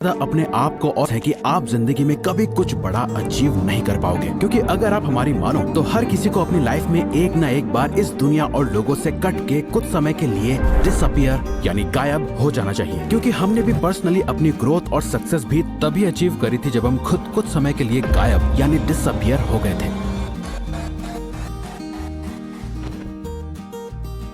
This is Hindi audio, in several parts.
अपने आप को और है कि आप जिंदगी में कभी कुछ बड़ा अचीव नहीं कर पाओगे, क्योंकि अगर आप हमारी मानो तो हर किसी को अपनी लाइफ में एक ना एक बार इस दुनिया और लोगों से कट के कुछ समय के लिए डिसअपियर यानी गायब हो जाना चाहिए। क्योंकि हमने भी पर्सनली अपनी ग्रोथ और सक्सेस भी तभी अचीव करी थी जब हम खुद कुछ समय के लिए गायब यानी डिसअपियर हो गए थे।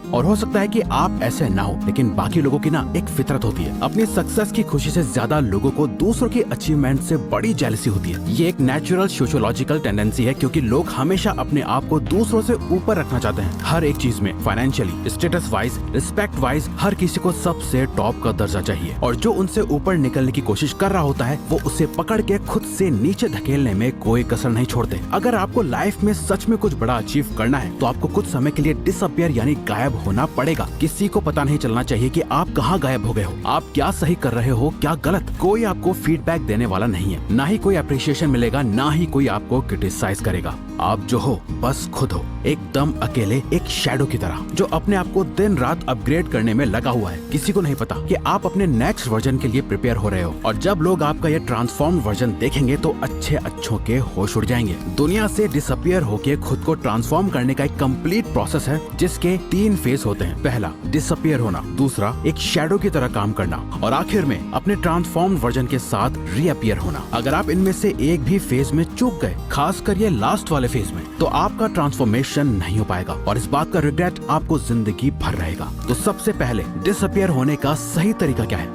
और हो सकता है कि आप ऐसे ना हो, लेकिन बाकी लोगों की ना एक फितरत होती है, अपनी सक्सेस की खुशी से ज्यादा लोगों को दूसरों की अचीवमेंट से बड़ी जेलसी होती है। ये एक नेचुरल सोशियोलॉजिकल टेंडेंसी है, क्योंकि लोग हमेशा अपने आप को दूसरों से ऊपर रखना चाहते हैं हर एक चीज में। Financially, status wise, respect wise हर किसी को सबसे टॉप का दर्जा चाहिए, और जो उनसे ऊपर निकलने की कोशिश कर रहा होता है वो उसे पकड़ के खुद से नीचे धकेलने में कोई कसर नहीं छोड़ते। अगर आपको लाइफ में सच में कुछ बड़ा अचीव करना है तो आपको कुछ समय के लिए डिसअपियर यानी गायब होना पड़ेगा। किसी को पता नहीं चलना चाहिए कि आप कहाँ गायब हो गए हो, आप क्या सही कर रहे हो, क्या गलत। कोई आपको फीडबैक देने वाला नहीं है, ना ही कोई अप्रिशिएशन मिलेगा, ना ही कोई आपको क्रिटिसाइज करेगा। आप जो हो बस खुद हो, एकदम अकेले, एक शैडो की तरह जो अपने आप को दिन रात अपग्रेड करने में लगा हुआ है। किसी को नहीं पता कि आप अपने नेक्स्ट वर्जन के लिए प्रिपेयर हो रहे हो, और जब लोग आपका ये ट्रांसफॉर्म वर्जन देखेंगे तो अच्छों के होश उड़ जाएंगे। दुनिया से डिसअपियर होके खुद को ट्रांसफॉर्म करने का एक कंप्लीट प्रोसेस है, जिसके 3 फेज होते हैं। पहला डिसअपियर होना, दूसरा एक शैडो की तरह काम करना, और आखिर में अपने ट्रांसफॉर्म वर्जन के साथ रीअपियर होना। अगर आप इनमें से एक भी फेज में चूक गए, खासकर ये लास्ट वाले फेज में, तो आपका ट्रांसफॉर्मेशन नहीं हो पाएगा, और इस बात का रिग्रेट आपको जिंदगी भर रहेगा। तो सबसे पहले डिसअपियर होने का सही तरीका क्या है?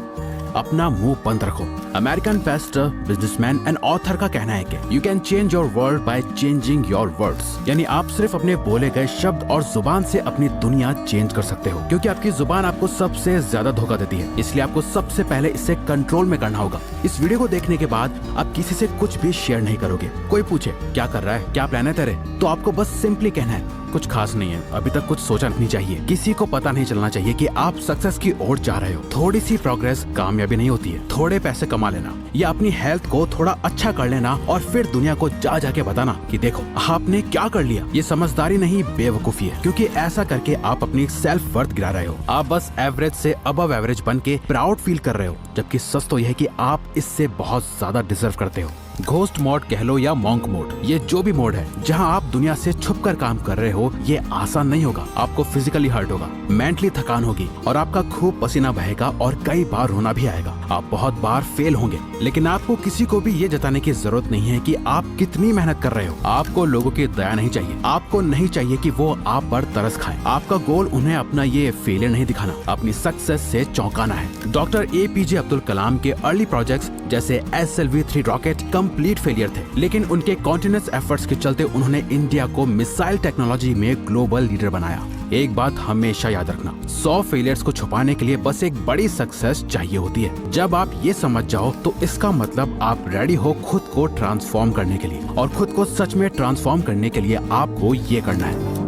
अपना मुंह बंद रखो। American Pasteur, businessman and author का कहना है कि you can change your world by changing your words, यानी आप सिर्फ अपने बोले गए शब्द और जुबान से अपनी दुनिया चेंज कर सकते हो। क्योंकि आपकी जुबान आपको सबसे ज्यादा धोखा देती है, इसलिए आपको सबसे पहले इसे कंट्रोल में करना होगा। इस वीडियो को देखने के बाद आप किसी से कुछ भी शेयर नहीं करोगे। कोई पूछे क्या कर रहा है, क्या प्लान है तेरे, तो आपको बस सिंपली कहना है कुछ खास नहीं है, अभी तक कुछ सोचा नहीं चाहिए। किसी को पता नहीं चलना चाहिए कि आप सक्सेस की ओर जा रहे हो। थोड़ी सी प्रोग्रेस कामयाबी नहीं होती है। थोड़े पैसे कमा लेना या अपनी हेल्थ को थोड़ा अच्छा कर लेना और फिर दुनिया को जाके बताना कि देखो आपने क्या कर लिया, ये समझदारी नहीं बेवकूफी है। क्योंकि ऐसा करके आप अपनी सेल्फ वर्थ गिरा रहे हो। आप बस एवरेज से अबव एवरेज बन के प्राउड फील कर रहे हो, जबकि सच तो यह है कि आप इससे बहुत ज्यादा डिजर्व करते हो। घोस्ट मोड कह लो या मॉन्क मोड, ये जो भी मोड है जहां आप दुनिया से छुपकर काम कर रहे हो, ये आसान नहीं होगा। आपको फिजिकली हर्ट होगा, मेंटली थकान होगी, और आपका खूब पसीना बहेगा, और कई बार रोना भी आएगा। आप बहुत बार फेल होंगे, लेकिन आपको किसी को भी ये जताने की जरूरत नहीं है कि आप कितनी मेहनत कर रहे हो। आपको लोगों की दया नहीं चाहिए, आपको नहीं चाहिए कि वो आप पर तरस खाएं। आपका गोल उन्हें अपना ये फेलियर नहीं दिखाना, अपनी सक्सेस से चौंकाना है। डॉक्टर APJ अब्दुल कलाम के अर्ली प्रोजेक्ट्स जैसे SLV-3 रॉकेट कंप्लीट फेलियर थे, लेकिन उनके कॉन्टिन्यूअस एफर्ट्स के चलते उन्होंने इंडिया को मिसाइल टेक्नोलॉजी में ग्लोबल लीडर बनाया। एक बात हमेशा याद रखना, 100 फेलियर्स को छुपाने के लिए बस एक बड़ी सक्सेस चाहिए होती है। जब आप ये समझ जाओ तो इसका मतलब आप रेडी हो खुद को ट्रांसफॉर्म करने के लिए, और खुद को सच में ट्रांसफॉर्म करने के लिए आपको ये करना है।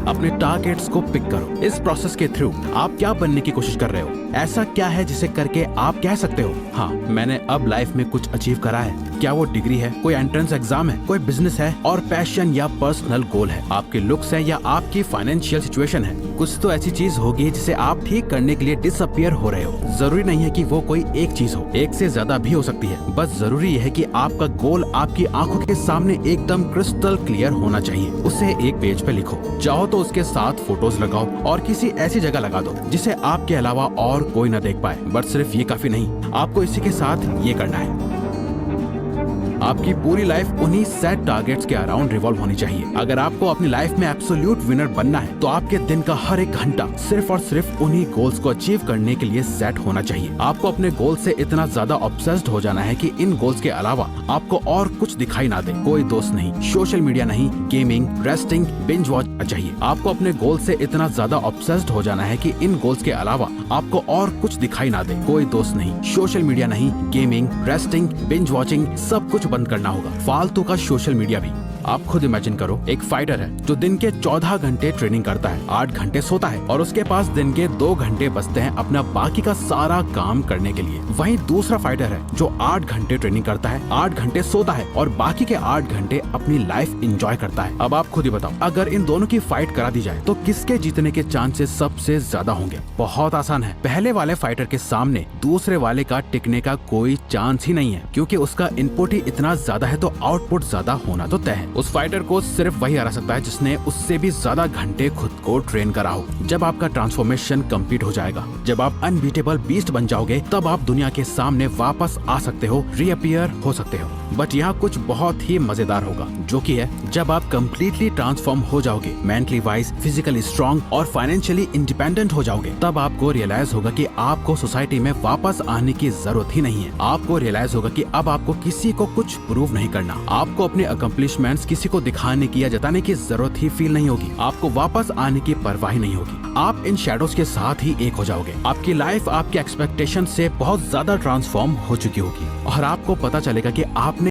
अपने टारगेट्स को पिक करो। इस प्रोसेस के थ्रू आप क्या बनने की कोशिश कर रहे हो? ऐसा क्या है जिसे करके आप कह सकते हो हाँ मैंने अब लाइफ में कुछ अचीव करा है? क्या वो डिग्री है, कोई एंट्रेंस एग्जाम है, कोई बिजनेस है, और पैशन या पर्सनल गोल है, आपके लुक्स है या आपकी फाइनेंशियल सिचुएशन है? कुछ तो ऐसी चीज होगी जिसे आप ठीक करने के लिए डिसअपियर हो रहे हो। जरूरी नहीं है कि वो कोई एक चीज हो, एक से ज्यादा भी हो सकती है। बस जरूरी है कि आपका गोल आपकी आंखों के सामने एकदम क्रिस्टल क्लियर होना चाहिए। उसे एक पेज पे लिखो, चाहो तो उसके साथ फोटोज लगाओ, और किसी ऐसी जगह लगा दो जिसे आपके अलावा और कोई न देख पाए। बट सिर्फ ये काफी नहीं, आपको इसी के साथ ये करना है। आपकी पूरी लाइफ उन्हीं सेट टारगेट्स के अराउंड रिवॉल्व होनी चाहिए। अगर आपको अपनी लाइफ में एब्सोल्यूट विनर बनना है तो आपके दिन का हर एक घंटा सिर्फ और सिर्फ उन्हीं गोल्स को अचीव करने के लिए सेट होना चाहिए। आपको अपने गोल से इतना ज्यादा ऑब्सेस्ड हो जाना है कि इन गोल्स के अलावा आपको और कुछ दिखाई ना दे। कोई दोस्त नहीं, सोशल मीडिया नहीं, गेमिंग, रेस्टिंग, बिंज वॉच चाहिए। आपको अपने गोल से इतना ज्यादा ऑब्सेस्ड हो जाना है कि इन गोल्स के अलावा आपको और कुछ दिखाई ना दे। कोई दोस्त नहीं, सोशल मीडिया नहीं, गेमिंग, रेस्टिंग, बिंज वॉचिंग, सब कुछ बंद करना होगा, फालतू का सोशल मीडिया भी। आप खुद इमेजिन करो, एक फाइटर है जो दिन के 14 घंटे ट्रेनिंग करता है, 8 घंटे सोता है और उसके पास दिन के 2 घंटे बचते हैं अपना बाकी का सारा काम करने के लिए। वहीं दूसरा फाइटर है जो 8 घंटे ट्रेनिंग करता है, 8 घंटे सोता है और बाकी के 8 घंटे अपनी लाइफ एंजॉय करता है। अब आप खुद ही बताओ, अगर इन दोनों की फाइट करा दी जाए तो किसके जीतने के चांसेस सबसे ज्यादा होंगे? बहुत आसान है, पहले वाले फाइटर के सामने दूसरे वाले का टिकने का कोई चांस ही नहीं है, क्योंकि उसका इनपुट ही इतना ज्यादा है तो आउटपुट ज्यादा होना तो तय है। उस फाइटर को सिर्फ वही हरा सकता है जिसने उससे भी ज्यादा घंटे खुद को ट्रेन करा हो। जब आपका ट्रांसफॉर्मेशन कंप्लीट हो जाएगा, जब आप अनबीटेबल बीस्ट बन जाओगे, तब आप दुनिया के सामने वापस आ सकते हो, रीअपियर हो सकते हो। बट यहाँ कुछ बहुत ही मजेदार होगा, जो कि है जब आप कम्प्लीटली ट्रांसफॉर्म हो जाओगे, मेंटली वाइज, फिजिकली स्ट्रॉन्ग और फाइनेंशियली इंडिपेंडेंट हो जाओगे, तब आपको रियलाइज होगा कि आपको सोसाइटी में वापस आने की जरूरत ही नहीं है। आपको रियलाइज होगा कि अब आपको किसी को कुछ प्रूव नहीं करना, आपको अपने अकम्प्लिशमेंट्स किसी को दिखाने की या जताने की जरूरत ही फील नहीं होगी, आपको वापस आने की परवाह ही नहीं होगी। आप इन शैडोज के साथ ही एक हो जाओगे। आपकी लाइफ आपके एक्सपेक्टेशन से बहुत ज्यादा ट्रांसफॉर्म हो चुकी होगी और आपको पता चलेगा कि आपने